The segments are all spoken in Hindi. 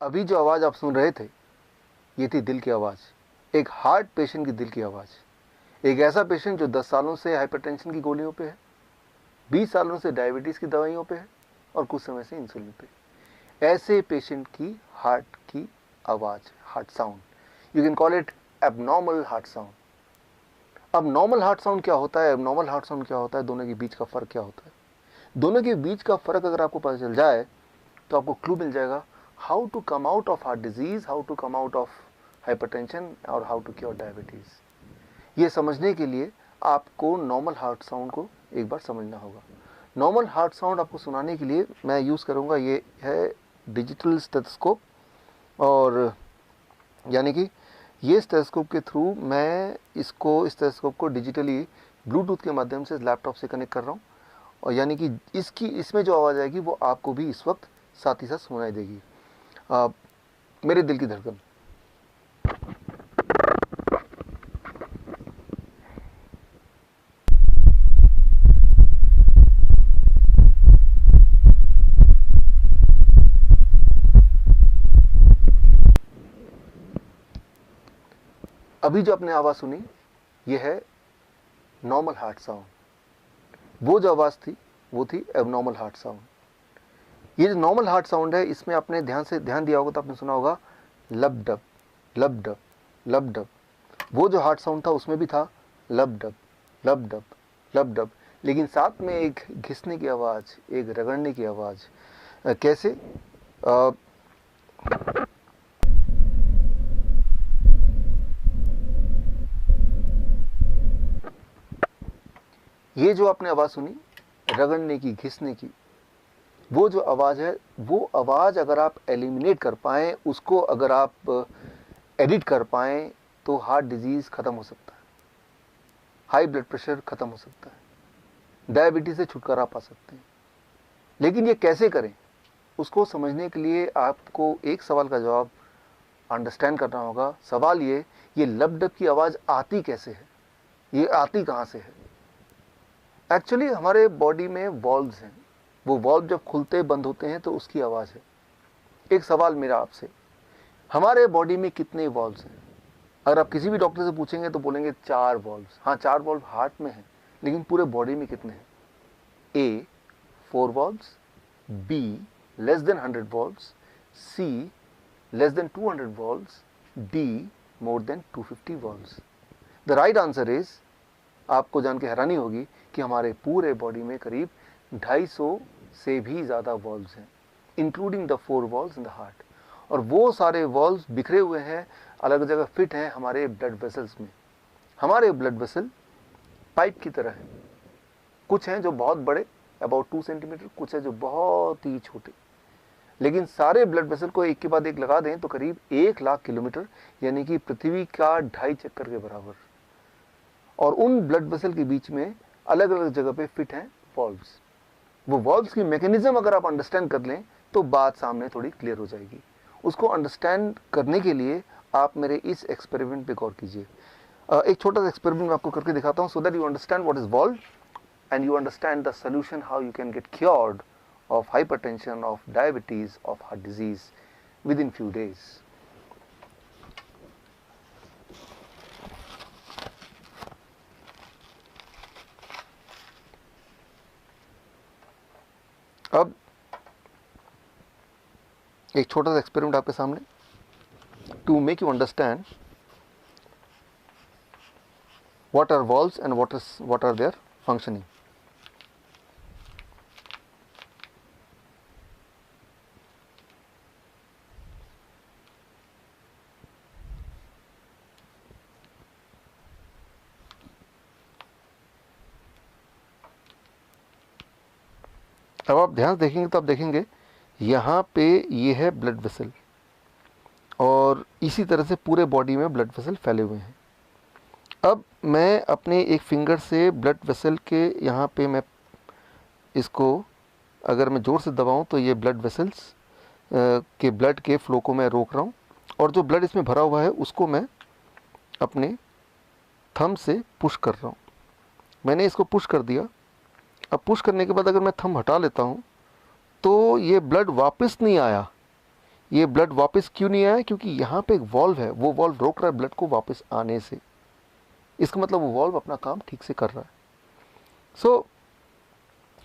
अभी जो आवाज़ आप सुन रहे थे, ये थी दिल की आवाज़, एक हार्ट पेशेंट की दिल की आवाज़। एक ऐसा पेशेंट जो 10 सालों से हाइपरटेंशन की गोलियों पे है, 20 सालों से डायबिटीज़ की दवाइयों पे है और कुछ समय से इंसुलिन पे। ऐसे पेशेंट की हार्ट की आवाज़, heart sound, you can call it abnormal heart sound. अब नॉर्मल हार्ट साउंड क्या होता है, एबनॉर्मल हार्ट साउंड क्या होता है, दोनों के बीच का फ़र्क क्या होता है? दोनों के बीच का फ़र्क अगर आपको पता चल जाए तो आपको क्लू मिल जाएगा how to come out of heart disease, how to come out of hypertension और हाउ टू क्योर डायबिटीज़। ये समझने के लिए आपको नॉर्मल हार्ट साउंड को एक बार समझना होगा। नॉर्मल हार्ट साउंड आपको सुनाने के लिए मैं यूज़ करूँगा, ये है डिजिटल स्टेथोस्कोप। और यानी कि ये स्टेथोस्कोप के थ्रू मैं इस स्टेथोस्कोप को डिजिटली ब्लूटूथ के माध्यम से लैपटॉप से कनेक्ट कर रहा हूँ। और यानी कि इसमें जो आवाज़ आएगी वो आपको भी इस वक्त साथ ही साथ सुनाई देगी। मेरे दिल की धड़कन। अभी जो आपने आवाज़ सुनी, ये है नॉर्मल हार्ट साउंड। वो जो आवाज़ थी वो थी एबनॉर्मल हार्ट साउंड। ये जो नॉर्मल हार्ट साउंड है, इसमें आपने ध्यान दिया होगा तो आपने सुना होगा लब डब लब डब लब डब। वो जो हार्ट साउंड था उसमें भी था लब डब लब डब लब डब, लेकिन साथ में एक घिसने की आवाज़, एक रगड़ने की आवाज़। कैसे? अ, ये जो आपने आवाज़ सुनी रगड़ने की, घिसने की, वो जो आवाज़ है, वो आवाज़ अगर आप एलिमिनेट कर पाएँ, उसको अगर आप एडिट कर पाएँ तो हार्ट डिजीज़ ख़त्म हो सकता है, हाई ब्लड प्रेशर ख़त्म हो सकता है, डायबिटीज़ से छुटकारा पा सकते हैं। लेकिन ये कैसे करें, उसको समझने के लिए आपको एक सवाल का जवाब अंडरस्टैंड करना होगा। सवाल ये लब डब की आवाज़ आती कैसे है, ये आती कहाँ से है? एक्चुअली हमारे बॉडी में वॉल्व्स हैं, वो वॉल्व जब खुलते बंद होते हैं तो उसकी आवाज़ है। एक सवाल मेरा आपसे, हमारे बॉडी में कितने वॉल्व्स हैं? अगर आप किसी भी डॉक्टर से पूछेंगे तो बोलेंगे 4 वॉल्व्स। हाँ, 4 वॉल्व हार्ट में हैं, लेकिन पूरे बॉडी में कितने हैं? A 4 valves, B less than 100 valves, C less than 200 valves, D more than 250 valves. The right answer is, आपको जान के हैरानी होगी कि हमारे पूरे बॉडी में करीब 250 से भी ज़्यादा वॉल्व्स हैं, including the 4 valves in the heart. और वो सारे वॉल्व्स बिखरे हुए हैं, अलग जगह फिट हैं हमारे ब्लड वेसल्स में। हमारे ब्लड वेसल पाइप की तरह हैं, कुछ हैं जो बहुत बड़े अबाउट 2 सेंटीमीटर, कुछ है जो बहुत ही छोटे। लेकिन सारे ब्लड वेसल को एक के बाद एक लगा दें तो करीब 1 लाख किलोमीटर, यानी कि पृथ्वी का 2.5 चक्कर के बराबर। और उन ब्लड वेसल के बीच में अलग अलग जगह पे फिट हैं वॉल्व्स। वो वॉल्व्स की मैकेनिज्म अगर आप अंडरस्टैंड कर लें तो बात सामने थोड़ी क्लियर हो जाएगी। उसको अंडरस्टैंड करने के लिए आप मेरे इस एक्सपेरिमेंट पे गौर कीजिए। एक छोटा सा एक्सपेरिमेंट मैं आपको करके दिखाता हूँ, so that you understand what is valve and you understand the solution, how you can get cured of hypertension, of diabetes, of heart disease within few days. अब एक छोटा सा एक्सपेरिमेंट आपके सामने, to make you understand what are valves and what are their functioning. अब आप ध्यान देखेंगे तो आप देखेंगे यहाँ पे ये है ब्लड वेसल, और इसी तरह से पूरे बॉडी में ब्लड वेसल फैले हुए हैं। अब मैं अपने एक फिंगर से ब्लड वेसल के यहाँ पे मैं इसको अगर मैं ज़ोर से दबाऊँ तो ये ब्लड वेसल्स के ब्लड के फ्लो को मैं रोक रहा हूँ, और जो ब्लड इसमें भरा हुआ है उसको मैं अपने थंब से पुश कर रहा हूँ। मैंने इसको पुश कर दिया अब पुश करने के बाद अगर मैं थंब हटा लेता हूँ तो ये ब्लड वापस नहीं आया। ये ब्लड वापस क्यों नहीं आया? क्योंकि यहाँ पे एक वॉल्व है, वो वॉल्व रोक रहा है ब्लड को वापस आने से। इसका मतलब वो वॉल्व अपना काम ठीक से कर रहा है। सो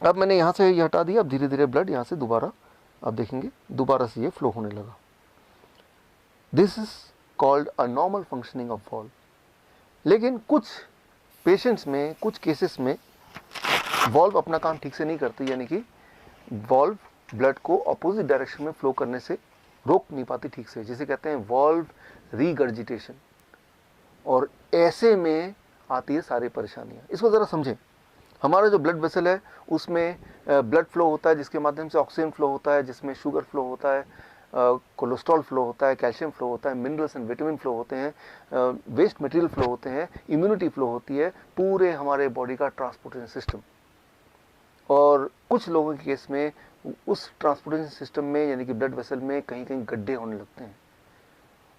अब मैंने यहाँ से ये हटा दिया। अब धीरे धीरे ब्लड यहाँ से दोबारा, आप देखेंगे दोबारा से ये फ्लो होने लगा। This is called a normal functioning of valve. लेकिन कुछ पेशेंट्स में, कुछ केसेस में वॉल्व अपना काम ठीक से नहीं करती, यानी कि वॉल्व ब्लड को अपोजिट डायरेक्शन में फ्लो करने से रोक नहीं पाती ठीक से, जिसे कहते हैं वॉल्व रीगर्जिटेशन। और ऐसे में आती है सारी परेशानियां। इसको ज़रा समझें। हमारा जो ब्लड वेसल है उसमें ब्लड फ्लो होता है, जिसके माध्यम से ऑक्सीजन फ्लो होता है, जिसमें शुगर फ्लो होता है, कोलेस्ट्रॉल फ्लो होता है, कैल्शियम फ्लो होता है, मिनरल्स एंड विटामिन फ्लो होते हैं, वेस्ट मटेरियल फ्लो होते हैं, इम्यूनिटी फ्लो होती है, पूरे हमारे बॉडी का ट्रांसपोर्टेशन सिस्टम। और कुछ लोगों के केस में उस ट्रांसपोर्टेशन सिस्टम में, यानी कि ब्लड वेसल में, कहीं कहीं गड्ढे होने लगते हैं,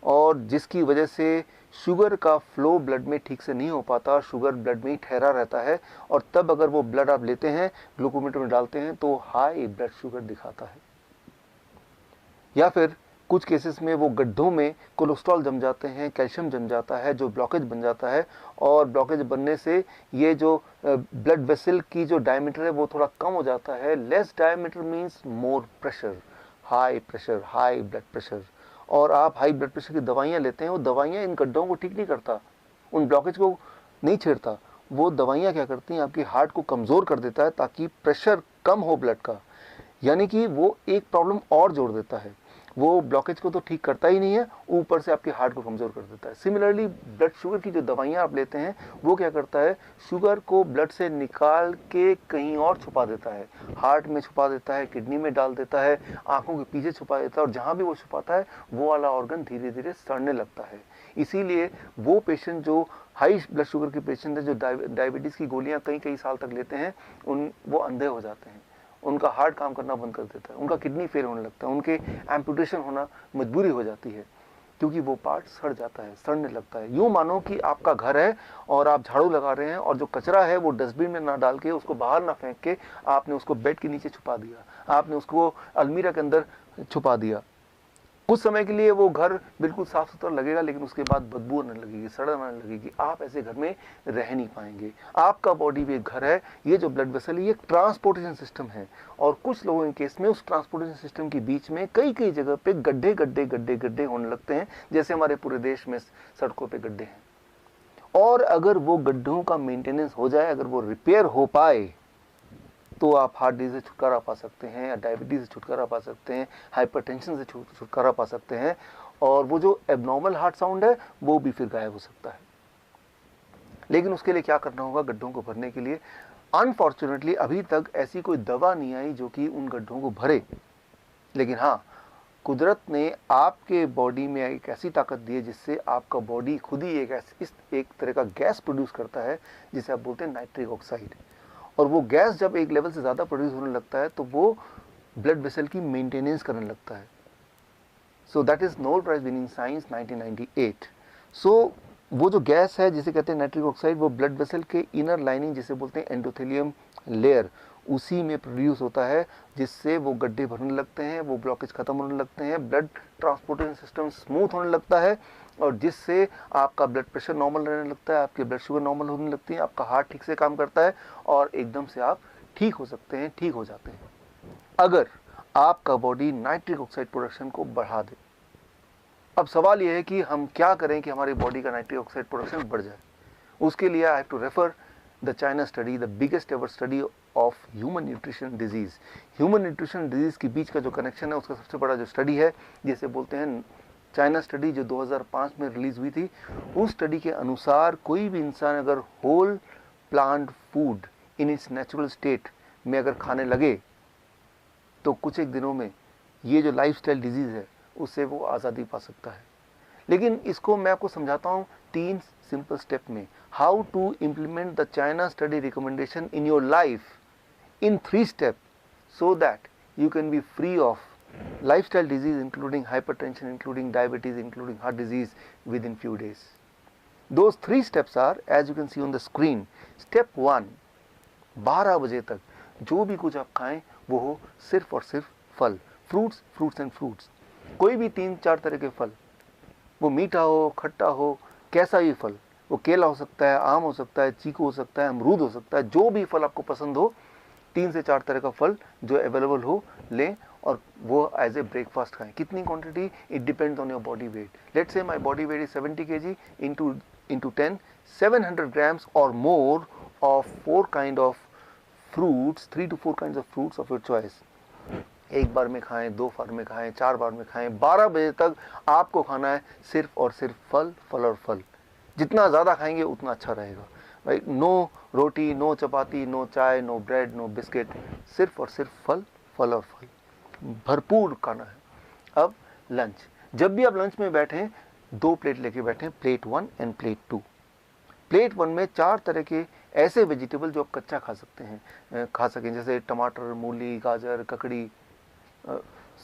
और जिसकी वजह से शुगर का फ्लो ब्लड में ठीक से नहीं हो पाता, शुगर ब्लड में ही ठहरा रहता है। और तब अगर वो ब्लड आप लेते हैं, ग्लूकोमीटर में डालते हैं, तो हाई ब्लड शुगर दिखाता है। या फिर कुछ केसेस में वो गड्ढों में कोलेस्ट्रॉल जम जाते हैं, कैल्शियम जम जाता है, जो ब्लॉकेज बन जाता है। और ब्लॉकेज बनने से ये जो ब्लड वेसल की जो डायमीटर है वो थोड़ा कम हो जाता है। Less diameter means more pressure, high blood pressure. और आप हाई ब्लड प्रेशर की दवाइयाँ लेते हैं, वो दवाइयाँ इन गड्ढों को ठीक नहीं करता, उन ब्लॉकेज को नहीं छेड़ता। वो दवाइयाँ क्या करती हैं, आपकी हार्ट को कमज़ोर कर देता है ताकि प्रेशर कम हो ब्लड का। यानी कि वो एक प्रॉब्लम और जोड़ देता है। वो ब्लॉकेज को तो ठीक करता ही नहीं है, ऊपर से आपके हार्ट को कमज़ोर कर देता है। सिमिलरली ब्लड शुगर की जो दवाइयाँ आप लेते हैं, वो क्या करता है, शुगर को ब्लड से निकाल के कहीं और छुपा देता है, हार्ट में छुपा देता है, किडनी में डाल देता है, आंखों के पीछे छुपा देता है। और जहाँ भी वो छुपाता है वो वाला ऑर्गन धीरे धीरे सड़ने लगता है। इसीलिए वो पेशेंट जो हाई ब्लड शुगर के पेशेंट है, जो डायबिटीज़ की गोलियाँ कई कई साल तक लेते हैं, वो अंधे हो जाते हैं, उनका हार्ट काम करना बंद कर देता है, उनका किडनी फेल होने लगता है, उनके एम्पुटेशन होना मजबूरी हो जाती है, क्योंकि वो पार्ट सड़ जाता है, सड़ने लगता है। यूँ मानो कि आपका घर है और आप झाड़ू लगा रहे हैं, और जो कचरा है वो डस्टबिन में ना डाल के, उसको बाहर ना फेंक के, आपने उसको बेड के नीचे छुपा दिया, आपने उसको अलमीरा के अंदर छुपा दिया। कुछ समय के लिए वो घर बिल्कुल साफ सुथरा लगेगा, लेकिन उसके बाद बदबू आने लगेगी, सड़न आने लगेगी, आप ऐसे घर में रह नहीं पाएंगे। आपका बॉडी भी एक घर है, ये जो ब्लड वेसल है ये एक ट्रांसपोर्टेशन सिस्टम है। और कुछ लोगों के केस में उस ट्रांसपोर्टेशन सिस्टम के बीच में कई कई जगह पे गड्ढे गड्ढे गड्ढे गड्ढे होने लगते हैं, जैसे हमारे पूरे देश में सड़कों पर गड्ढे हैं। और अगर वो गड्ढों का मेंटेनेंस हो जाए, अगर वो रिपेयर हो पाए, तो आप हार्ट डिजीज से छुटकारा पा सकते हैं, या डायबिटीज़ से छुटकारा पा सकते हैं, हाइपरटेंशन से छुटकारा पा सकते हैं, और वो जो एबनॉर्मल हार्ट साउंड है वो भी फिर गायब हो सकता है। लेकिन उसके लिए क्या करना होगा, गड्ढों को भरने के लिए अनफॉर्चुनेटली अभी तक ऐसी कोई दवा नहीं आई जो कि उन गड्ढों को भरे। लेकिन हाँ, कुदरत ने आपके बॉडी में एक ऐसी ताकत दी है जिससे आपका बॉडी खुद ही एक तरह का गैस प्रोड्यूस करता है, जिसे आप बोलते हैं नाइट्रिक ऑक्साइड। और वो गैस जब एक लेवल से ज़्यादा प्रोड्यूस होने लगता है तो वो ब्लड वेसल की मेंटेनेंस करने लगता है। So that is Nobel prize winning science 1998। So वो जो गैस है जिसे कहते हैं नाइट्रिक ऑक्साइड, वो ब्लड वेसल के इनर लाइनिंग जिसे बोलते हैं एंडोथेलियम लेयर, उसी में प्रोड्यूस होता है, जिससे वो गड्ढे भरने लगते हैं, वो ब्लॉकेज खत्म होने लगते हैं, ब्लड ट्रांसपोर्टेशन सिस्टम स्मूथ होने लगता है, और जिससे आपका ब्लड प्रेशर नॉर्मल रहने लगता है, आपकी ब्लड शुगर नॉर्मल होने लगती है, आपका हार्ट ठीक से काम करता है, और एकदम से आप ठीक हो सकते हैं, ठीक हो जाते हैं, अगर आपका बॉडी नाइट्रिक ऑक्साइड प्रोडक्शन को बढ़ा दे। अब सवाल यह है कि हम क्या करें कि हमारी बॉडी का नाइट्रिक ऑक्साइड प्रोडक्शन बढ़ जाए। उसके लिए I have to refer the China study, the biggest ever study of human nutrition disease. Human nutrition disease के बीच का जो कनेक्शन है, उसका सबसे बड़ा जो स्टडी है, जिसे बोलते हैं चाइना स्टडी, जो 2005 में रिलीज़ हुई थी। उस स्टडी के अनुसार कोई भी इंसान अगर whole plant food in its natural state में अगर खाने लगे, तो कुछ एक दिनों में ये जो लाइफस्टाइल डिजीज़ है उससे वो आज़ादी पा सकता है। लेकिन इसको मैं आपको समझाता हूँ 3 सिंपल स्टेप में, how to implement the China study recommendation in your life in 3 step, so that you can be free of lifestyle disease including hypertension, including diabetes, including heart disease within few days. Those 3 steps are, as you can see on the screen. Step 1, 12 बजे तक जो भी कुछ आप खाएं वो हो सिर्फ और सिर्फ फल, फ्रूट्स, फ्रूट्स एंड फ्रूट्स। कोई भी 3-4 तरह के फल, वो मीठा हो, खट्टा हो, कैसा भी फल, वो केला हो सकता है, आम हो सकता है, चीकू हो सकता है, अमरूद हो सकता है, जो भी फल आपको पसंद हो, 3 से 4 तरह का फल जो अवेलेबल हो लें और वो एज ए ब्रेकफास्ट खाएं। कितनी quantity? It depends on your body weight. Let's say my body weight is 70 kg, into 10, 700 grams or more of 4 kind of fruits, 3 to 4 kinds of fruits of your choice। एक बार में खाएं, 2 बार में खाएं, 4 बार में खाएं, 12 बजे तक आपको खाना है सिर्फ और सिर्फ फल, फल और फल। जितना ज़्यादा खाएंगे उतना अच्छा रहेगा, राइट। नो रोटी, नो चपाती, नो चाय, नो ब्रेड, नो बिस्किट, सिर्फ और सिर्फ फल, फल और फल, भरपूर खाना है। अब लंच, जब भी आप लंच में बैठें 2 प्लेट लेके बैठें, प्लेट 1 एंड प्लेट 2। प्लेट 1 में 4 तरह के ऐसे वेजिटेबल जो आप कच्चा खा सकते हैं, खा सकें, जैसे टमाटर, मूली, गाजर, ककड़ी,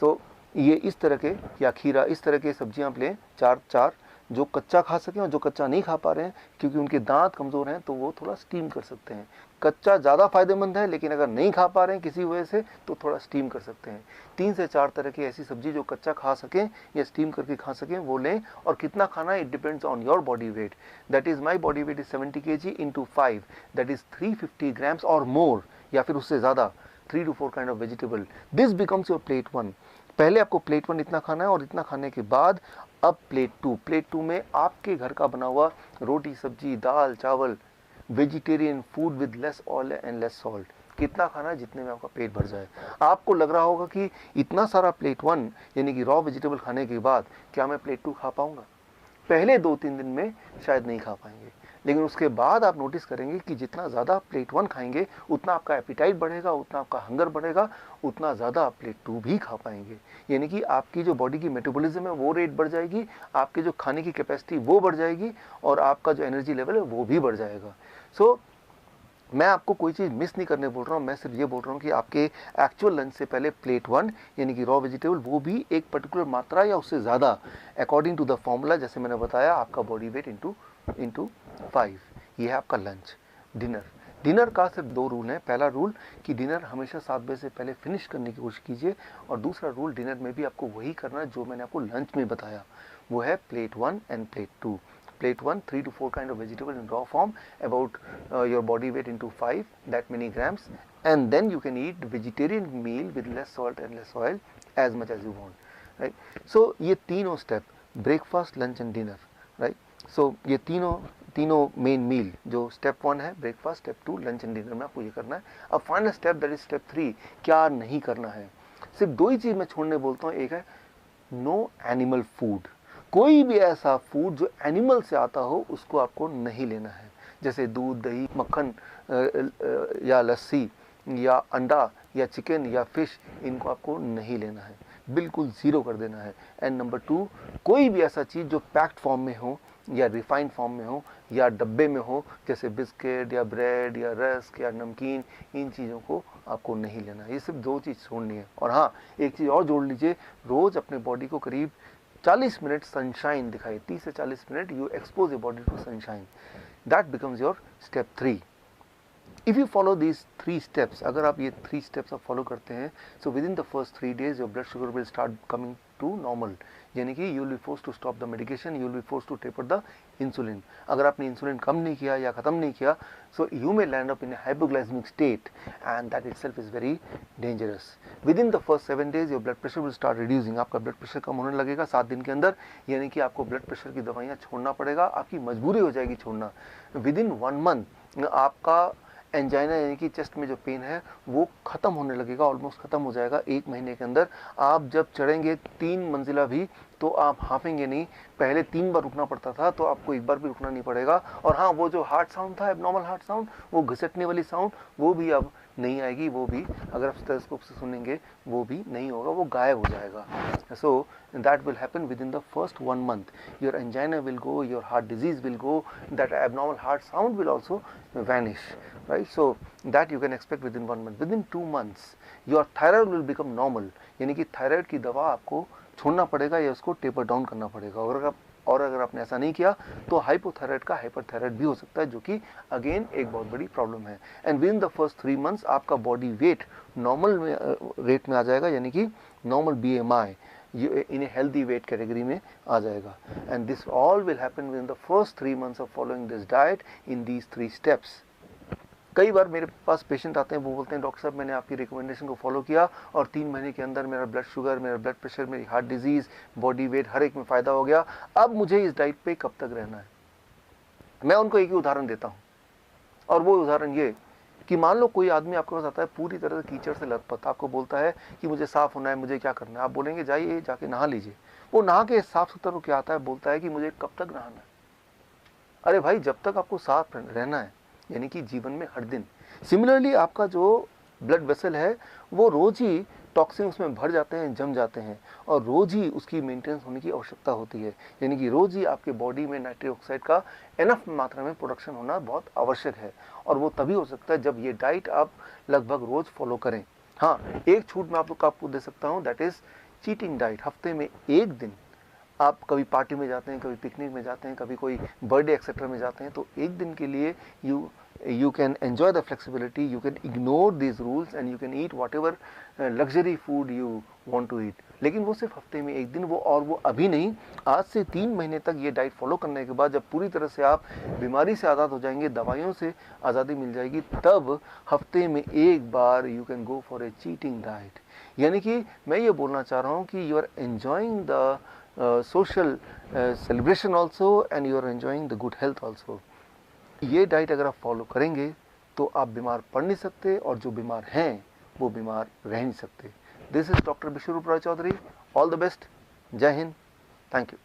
सो ये इस तरह के, या खीरा, इस तरह के सब्जियां आप लें, 4 जो कच्चा खा सकें, और जो कच्चा नहीं खा पा रहे हैं क्योंकि उनके दांत कमज़ोर हैं तो वो थोड़ा स्टीम कर सकते हैं। कच्चा ज़्यादा फायदेमंद है, लेकिन अगर नहीं खा पा रहे हैं किसी वजह से तो थोड़ा स्टीम कर सकते हैं। 3 से 4 तरह की ऐसी सब्जी जो कच्चा खा सकें या स्टीम करके खा सकें वो लें। और कितना खाना है, it depends on your body weight. That is my body weight is 70 kg into 5, that is 350 grams और मोर, या फिर उससे ज़्यादा, 3 to 4 kind of vegetable। This becomes your plate 1। पहले आपको प्लेट 1 इतना खाना है, और इतना खाने के बाद अब प्लेट 2। प्लेट 2 में आपके घर का बना हुआ रोटी, सब्जी, दाल, चावल, vegetarian food with less oil and less salt. कितना खाना है, जितने में आपका पेट भर जाए। आपको लग रहा होगा कि इतना सारा प्लेट 1 यानी कि रॉ वेजिटेबल खाने के बाद क्या मैं प्लेट 2 खा पाऊंगा? पहले 2-3 दिन में शायद नहीं खा पाएंगे, लेकिन उसके बाद आप नोटिस करेंगे कि जितना ज़्यादा प्लेट 1 खाएंगे उतना आपका एपिटाइट बढ़ेगा, उतना आपका हंगर बढ़ेगा, उतना ज़्यादा आप प्लेट 2 भी खा पाएंगे। यानी कि आपकी जो बॉडी की मेटाबॉलिज्म है वो रेट बढ़ जाएगी, आपके जो खाने की कैपेसिटी वो बढ़ जाएगी, और आपका जो एनर्जी लेवल है वो भी बढ़ जाएगा। सो मैं आपको कोई चीज़ मिस नहीं करने बोल रहा हूँ, मैं सिर्फ ये बोल रहा हूँ कि आपके एक्चुअल लंच से पहले प्लेट 1 यानी कि रॉ वेजिटेबल, वो भी एक पर्टिकुलर मात्रा या उससे ज़्यादा, अकॉर्डिंग टू द फॉर्मूला, जैसे मैंने बताया, आपका बॉडी वेट इंटू 5। ये है आपका लंच। डिनर का सिर्फ 2 रूल हैं। पहला रूल कि डिनर हमेशा 7 बजे से पहले फिनिश करने की कोशिश कीजिए, और दूसरा रूल, डिनर में भी आपको वही करना है जो मैंने आपको लंच में बताया, वो है plate 1 end plate 2। Plate 1, 3 to 4 kind of vegetable in raw form, about your body weight into 5, that many grams, and then you can eat vegetarian meal with less salt and less oil as much as you want, right? So ये तीनों step, breakfast, lunch and dinner, right? So ये तीनों मेन मील, जो स्टेप 1 है breakfast, step 2 lunch and dinner में आपको ये करना है। अब final step, that is step 3, क्या नहीं करना है। सिर्फ 2 ही चीज़ मैं छोड़ने बोलता हूँ, एक है नो एनिमल फूड। कोई भी ऐसा फूड जो एनिमल से आता हो उसको आपको नहीं लेना है, जैसे दूध, दही, मक्खन या लस्सी या अंडा या चिकन या फिश, इनको आपको नहीं लेना है, बिल्कुल ज़ीरो कर देना है। एंड नंबर 2, कोई भी ऐसा चीज़ जो पैक्ड फॉर्म में हो या रिफाइंड फॉर्म में हो या डब्बे में हो, जैसे बिस्किट या ब्रेड या रस्क या नमकीन, इन चीज़ों को आपको नहीं लेना है। ये सिर्फ 2 चीज़ छोड़नी है। और हाँ, एक चीज़ और जोड़ लीजिए, रोज़ अपने बॉडी को करीब 40 मिनट सनशाइन दिखाइए। 30 से 40 minute you expose your body to sunshine, that becomes your step 3। If you follow these 3 steps, अगर आप ये 3 स्टेप्स आप फॉलो करते हैं, so within the first 3 days your blood sugar will start coming to normal, यानी कि you will be force to stop the medication, you will be force to taper the insulin. अगर आपने इंसुलिन कम नहीं किया या ख़त्म नहीं किया, so you may land up in hypoglycemic state, and that itself is very dangerous. Within the first 7 days your blood pressure will start reducing, आपका ब्लड प्रेशर कम होने लगेगा 7 दिन के अंदर, यानी कि आपको ब्लड प्रेशर की दवाइयाँ छोड़ना पड़ेगा, आपकी मजबूरी हो जाएगी छोड़ना। विद इन 1 month आपका एंजाइना यानी कि चेस्ट में जो पेन है वो ख़त्म होने लगेगा, ऑलमोस्ट ख़त्म हो जाएगा 1 महीने के अंदर। आप जब चढ़ेंगे 3 मंजिला भी तो आप हाफेंगे नहीं। पहले 3 बार रुकना पड़ता था, तो आपको 1 बार भी रुकना नहीं पड़ेगा। और हाँ, वो जो हार्ट साउंड था, एबनॉर्मल हार्ट साउंड, वो घिसटने वाली साउंड, वो भी अब नहीं आएगी, वो भी अगर आप स्टेथोस्कोप से सुनेंगे वो भी नहीं होगा, वो गायब हो जाएगा। सो that will happen within the first 1 month. Your angina will go, your heart disease will go, that abnormal heart sound will also vanish, right? So that you can expect within 1 month. Within 2 months your thyroid will become normal, यानी कि थायराइड की दवा आपको छोड़ना पड़ेगा या उसको टेपर डाउन करना पड़ेगा। और अगर आप और अगर आपने ऐसा नहीं किया तो हाइपोथायराइड का हाइपरथायराइड भी हो सकता है, जो कि अगेन एक बहुत बड़ी प्रॉब्लम है। And with in the first 3 months आपका बॉडी वेट नॉर्मल रेट में आ जाएगा, यानी कि normal BMI in a healthy weight category में आ जाएगा। And this all will happen with in the first 3 months of following this diet in these 3 steps. कई बार मेरे पास पेशेंट आते हैं, वो बोलते हैं डॉक्टर साहब मैंने आपकी रिकमेंडेशन को फॉलो किया और 3 महीने के अंदर मेरा ब्लड शुगर, मेरा ब्लड प्रेशर, मेरी हार्ट डिजीज़, बॉडी वेट हर एक में फ़ायदा हो गया, अब मुझे इस डाइट पे कब तक रहना है। मैं उनको एक ही उदाहरण देता हूँ, और वो उदाहरण ये कि मान लो कोई आदमी आपके पास आता है पूरी तरह से कीचड़ से लथपथ, आपको बोलता है कि मुझे साफ़ होना है, मुझे क्या करना है। आप बोलेंगे जाइए जाके नहा लीजिए। वो नहा के साफ़ सुथरा होकर आता है, बोलता है कि मुझे कब तक नहाना है। अरे भाई, जब तक आपको साफ रहना है, यानी कि जीवन में हर दिन। सिमिलरली आपका जो ब्लड वेसल है वो रोज़ ही टॉक्सिन उसमें भर जाते हैं, जम जाते हैं, और रोज़ ही उसकी मेंटेनेंस होने की आवश्यकता होती है। यानी कि रोज़ ही आपके बॉडी में नाइट्रिक ऑक्साइड का एनफ मात्रा में प्रोडक्शन होना बहुत आवश्यक है, और वो तभी हो सकता है जब ये डाइट आप लगभग रोज़ फॉलो करें। हाँ, एक छूट मैं आपको दे सकता हूँ, दैट इज़ चीटिंग डाइट। हफ्ते में एक दिन आप कभी पार्टी में जाते हैं, कभी पिकनिक में जाते हैं, कभी कोई बर्थडे एक्सेट्रा में जाते हैं, तो एक दिन के लिए you can enjoy the flexibility, you can ignore these rules and you can eat whatever luxury food you want to eat। लेकिन वो सिर्फ हफ्ते में एक दिन, वो अभी नहीं, आज से 3 महीने तक ये डाइट फॉलो करने के बाद जब पूरी तरह से आप बीमारी से आज़ाद हो जाएंगे, दवाइयों से आज़ादी मिल जाएगी, तब हफ्ते में एक बार you can go for a cheating diet. यानी कि मैं ये बोलना चाह रहा हूँ कि you are enjoying the social celebration also and you are enjoying the good health also। ये डाइट अगर आप फॉलो करेंगे तो आप बीमार पड़ नहीं सकते, और जो बीमार हैं वो बीमार रह नहीं सकते। This is doctor Vishwaroop Roy Chowdhury. All the best. Jai Hind. Thank you.